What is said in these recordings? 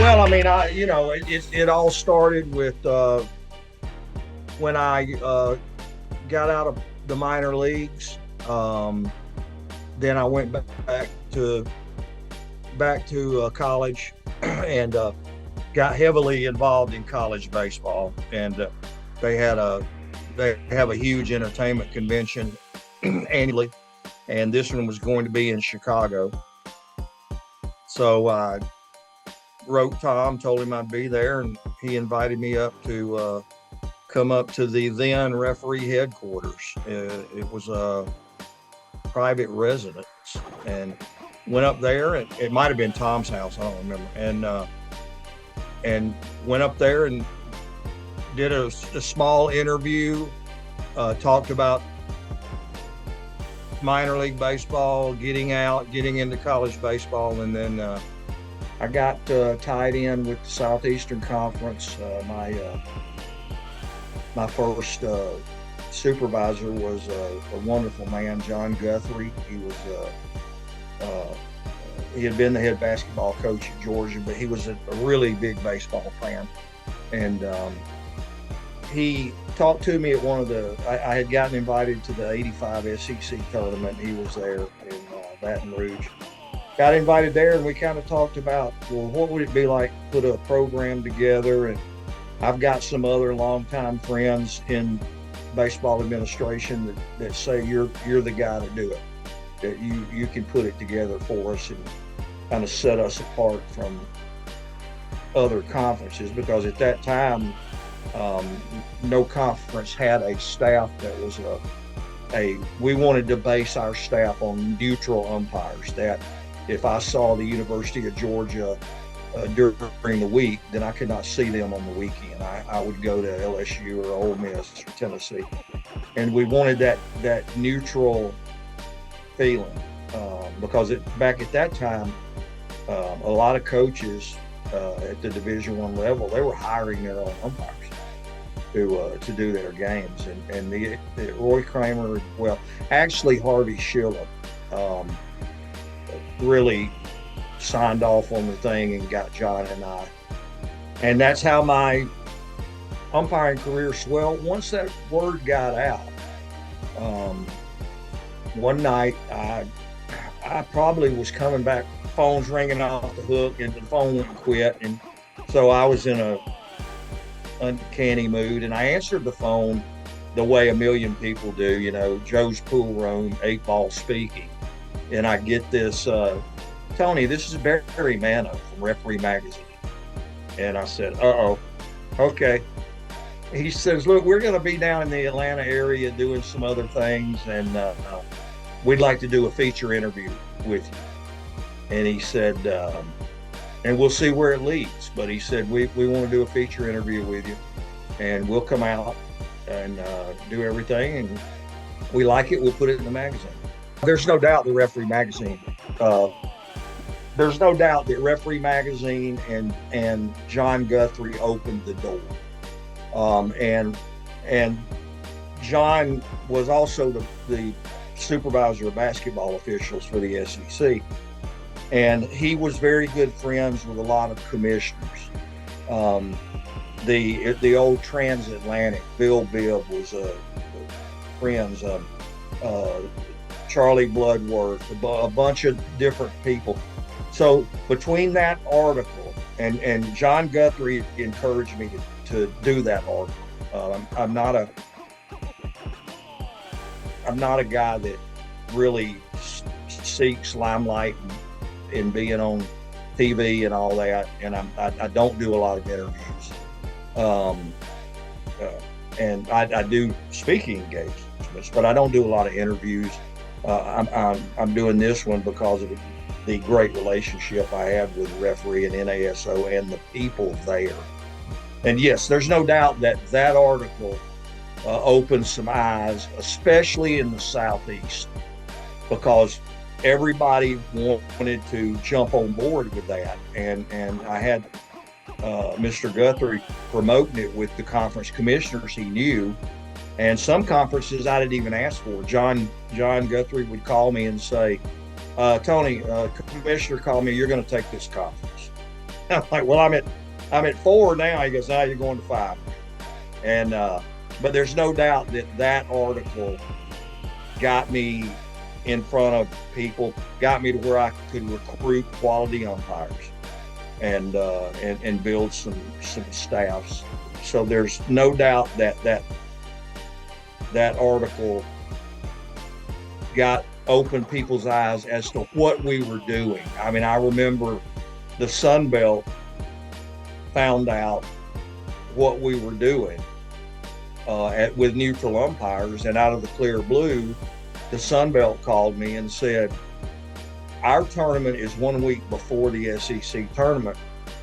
Well, I mean, it all started with when I got out of the minor leagues. Um, then I went to college and got heavily involved in college baseball. And they had a they have a huge entertainment convention annually, and this one was going to be in Chicago. So I wrote Tom, told him I'd be there, and he invited me up to come up to the then referee headquarters. It was a private residence, and went up there. And it might have been Tom's house, I don't remember. And went up there and did a small interview. Talked about minor league baseball, getting into college baseball, and then I got tied in with the Southeastern Conference. My first supervisor was a wonderful man, John Guthrie. He had been the head basketball coach at Georgia, but he was a really big baseball fan. And he talked to me at I had gotten invited to the '85 SEC tournament. He was there in Baton Rouge. Got invited there, and we kind of talked about, well, what would it be like to put a program together? And I've got some other longtime friends in baseball administration that say you're the guy to do it, that you can put it together for us and kind of set us apart from other conferences, because at that time no conference had a staff that was we wanted to base our staff on neutral umpires, that if I saw the University of Georgia during the week, then I could not see them on the weekend. I would go to LSU or Ole Miss or Tennessee. And we wanted that neutral feeling because back at that time, a lot of coaches at the Division I level, they were hiring their own umpires to do their games. And the Roy Kramer, well, actually Harvey Schiller really signed off on the thing and got John and I. And that's how my umpiring career swelled. Once that word got out, one night I probably was coming back, phone's ringing off the hook, and the phone wouldn't quit. And so I was in a uncanny mood, and I answered the phone the way a million people do, Joe's Pool Room, 8-Ball speaking. And I get this, Tony, this is Barry Mano from Referee Magazine. And I said, uh-oh, okay. He says, look, we're going to be down in the Atlanta area doing some other things, and we'd like to do a feature interview with you. And he said, and we'll see where it leads. But he said, we want to do a feature interview with you, and we'll come out and do everything. And we like it, we'll put it in the magazine. There's no doubt that Referee Magazine and John Guthrie opened the door. And John was also the supervisor of basketball officials for the SEC. And he was very good friends with a lot of commissioners. The old transatlantic, Bill Bibb was friends of Charlie Bloodworth, a bunch of different people. So between that article and John Guthrie encouraged me to do that article. I'm not a guy that really seeks limelight and being on TV and all that, and I don't do a lot of interviews. And I do speaking engagements, but I don't do a lot of interviews. I'm doing this one because of the great relationship I have with the referee and NASO and the people there. And yes, there's no doubt that article opened some eyes, especially in the Southeast, because everybody wanted to jump on board with that. And I had Mr. Guthrie promoting it with the conference commissioners he knew. And some conferences I didn't even ask for. John Guthrie would call me and say, Tony, commissioner called me, you're going to take this conference. I'm like, well, I'm at 4 now. He goes, now you're going to 5. And but there's no doubt that that article got me in front of people, got me to where I could recruit quality umpires and build some staffs. So there's no doubt that that article got opened people's eyes as to what we were doing. I mean, I remember the Sun Belt found out what we were doing with neutral umpires, and out of the clear blue, the Sun Belt called me and said, our tournament is 1 week before the SEC tournament.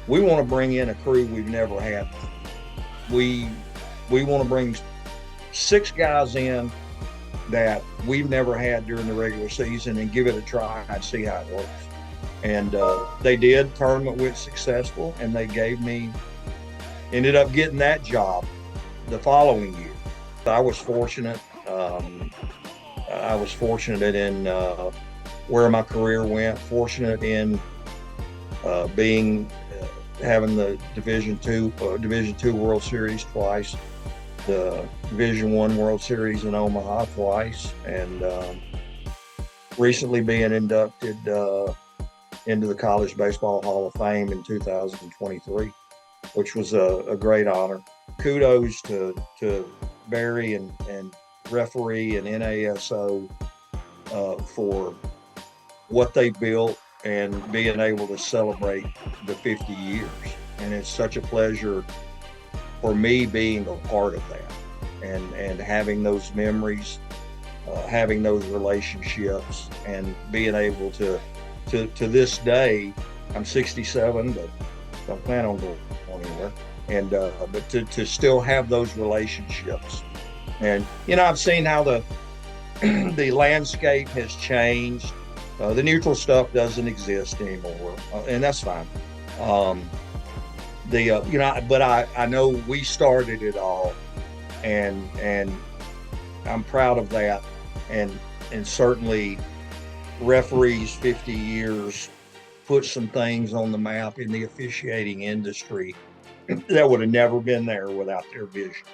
We want to bring in a crew we've never had. We want to bring 6 guys in that we've never had during the regular season and give it a try and see how it works. And they did. Tournament went successful, and they ended up getting that job the following year. I was fortunate. I was fortunate in where my career went. Fortunate in having the Division II World Series twice, the Division I World Series in Omaha twice, and recently being inducted into the College Baseball Hall of Fame in 2023, which was a great honor. Kudos to Barry and referee and NASO for what they built and being able to celebrate the 50 years. And it's such a pleasure for me being a part of that and having those memories, having those relationships, and being able to this day, I'm 67, but don't plan on going anywhere. And but to still have those relationships, and I've seen how the landscape has changed. The neutral stuff doesn't exist anymore, and that's fine. But I know we started it all, and I'm proud of that, and certainly referees 50 years put some things on the map in the officiating industry that would have never been there without their vision.